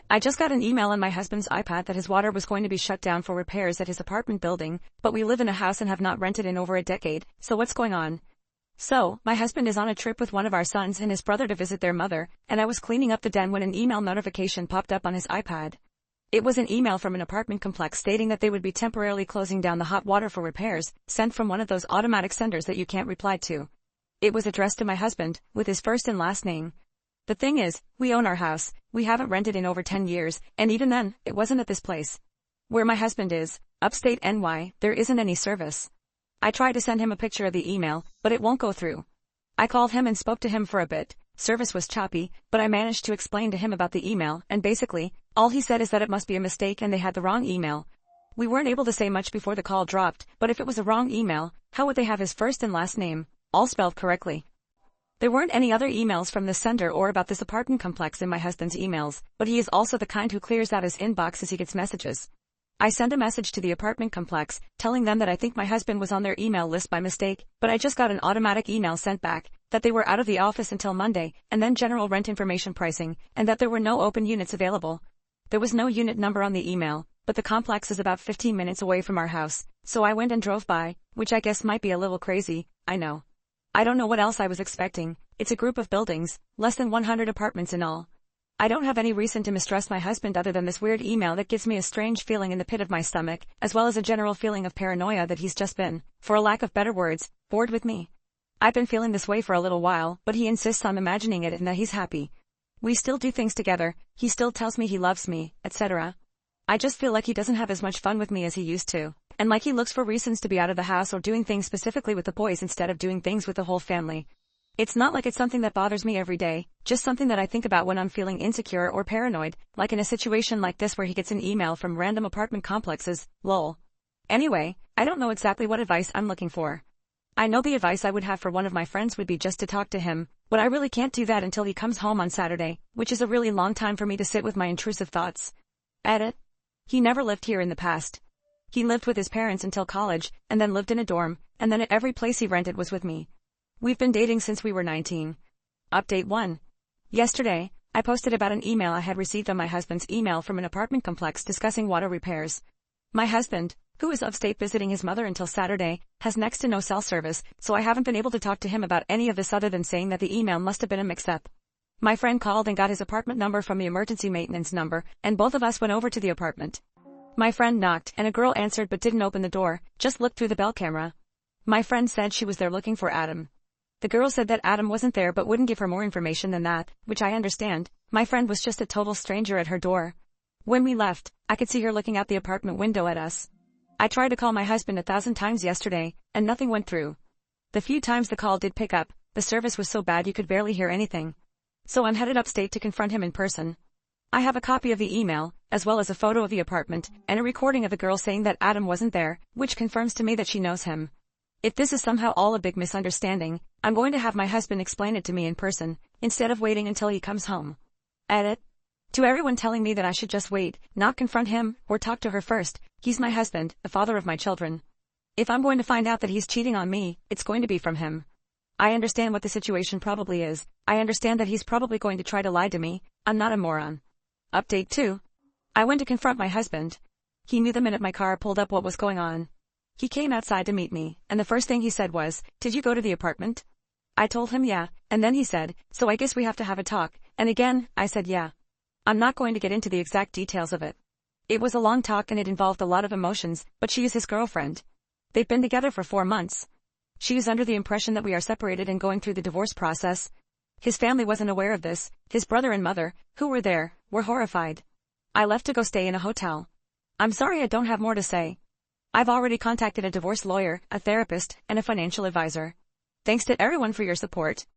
I just got an email on my husband's iPad that his water was going to be shut down for repairs at his apartment building, but we live in a house and have not rented in over a decade, so what's going on? So, my husband is on a trip with one of our sons and his brother to visit their mother, and I was cleaning up the den when an email notification popped up on his iPad. It was an email from an apartment complex stating that they would be temporarily closing down the hot water for repairs, sent from one of those automatic senders that you can't reply to. It was addressed to my husband, with his first and last name. The thing is, we own our house, we haven't rented in over 10 years, and even then, it wasn't at this place. Where my husband is, upstate NY, there isn't any service. I tried to send him a picture of the email, but it won't go through. I called him and spoke to him for a bit. Service was choppy, but I managed to explain to him about the email, and basically, all he said is that it must be a mistake and they had the wrong email. We weren't able to say much before the call dropped, but if it was a wrong email, how would they have his first and last name, all spelled correctly? There weren't any other emails from the sender or about this apartment complex in my husband's emails, but he is also the kind who clears out his inbox as he gets messages. I sent a message to the apartment complex, telling them that I think my husband was on their email list by mistake, but I just got an automatic email sent back, that they were out of the office until Monday, and then general rent information pricing, and that there were no open units available. There was no unit number on the email, but the complex is about 15 minutes away from our house, so I went and drove by, which I guess might be a little crazy, I know. I don't know what else I was expecting. It's a group of buildings, less than 100 apartments in all. I don't have any reason to mistrust my husband other than this weird email that gives me a strange feeling in the pit of my stomach, as well as a general feeling of paranoia that he's just been, for a lack of better words, bored with me. I've been feeling this way for a little while, but he insists I'm imagining it and that he's happy. We still do things together, he still tells me he loves me, etc. I just feel like he doesn't have as much fun with me as he used to, and like he looks for reasons to be out of the house or doing things specifically with the boys instead of doing things with the whole family. It's not like it's something that bothers me every day, just something that I think about when I'm feeling insecure or paranoid, like in a situation like this where he gets an email from random apartment complexes, lol. Anyway, I don't know exactly what advice I'm looking for. I know the advice I would have for one of my friends would be just to talk to him, but I really can't do that until he comes home on Saturday, which is a really long time for me to sit with my intrusive thoughts. Edit. He never lived here in the past. He lived with his parents until college, and then lived in a dorm, and then at every place he rented was with me. We've been dating since we were 19. Update 1. Yesterday, I posted about an email I had received on my husband's email from an apartment complex discussing water repairs. My husband, who is upstate visiting his mother until Saturday, has next to no cell service, so I haven't been able to talk to him about any of this other than saying that the email must have been a mix-up. My friend called and got his apartment number from the emergency maintenance number, and both of us went over to the apartment. My friend knocked, and a girl answered but didn't open the door, just looked through the bell camera. My friend said she was there looking for Adam. The girl said that Adam wasn't there but wouldn't give her more information than that, which I understand. My friend was just a total stranger at her door. When we left, I could see her looking out the apartment window at us. I tried to call my husband 1,000 times yesterday, and nothing went through. The few times the call did pick up, the service was so bad you could barely hear anything. So I'm headed upstate to confront him in person. I have a copy of the email, as well as a photo of the apartment, and a recording of the girl saying that Adam wasn't there, which confirms to me that she knows him. If this is somehow all a big misunderstanding, I'm going to have my husband explain it to me in person, instead of waiting until he comes home. Edit. To everyone telling me that I should just wait, not confront him, or talk to her first, he's my husband, the father of my children. If I'm going to find out that he's cheating on me, it's going to be from him. I understand what the situation probably is. I understand that he's probably going to try to lie to me. I'm not a moron. Update 2. I went to confront my husband. He knew the minute my car pulled up what was going on. He came outside to meet me, and the first thing he said was, "Did you go to the apartment?" I told him yeah, and then he said, "So I guess we have to have a talk," and again, I said yeah. I'm not going to get into the exact details of it. It was a long talk and it involved a lot of emotions, but she is his girlfriend. They've been together for 4 months. She is under the impression that we are separated and going through the divorce process. His family wasn't aware of this. His brother and mother, who were there, were horrified. I left to go stay in a hotel. I'm sorry I don't have more to say. I've already contacted a divorce lawyer, a therapist, and a financial advisor. Thanks to everyone for your support.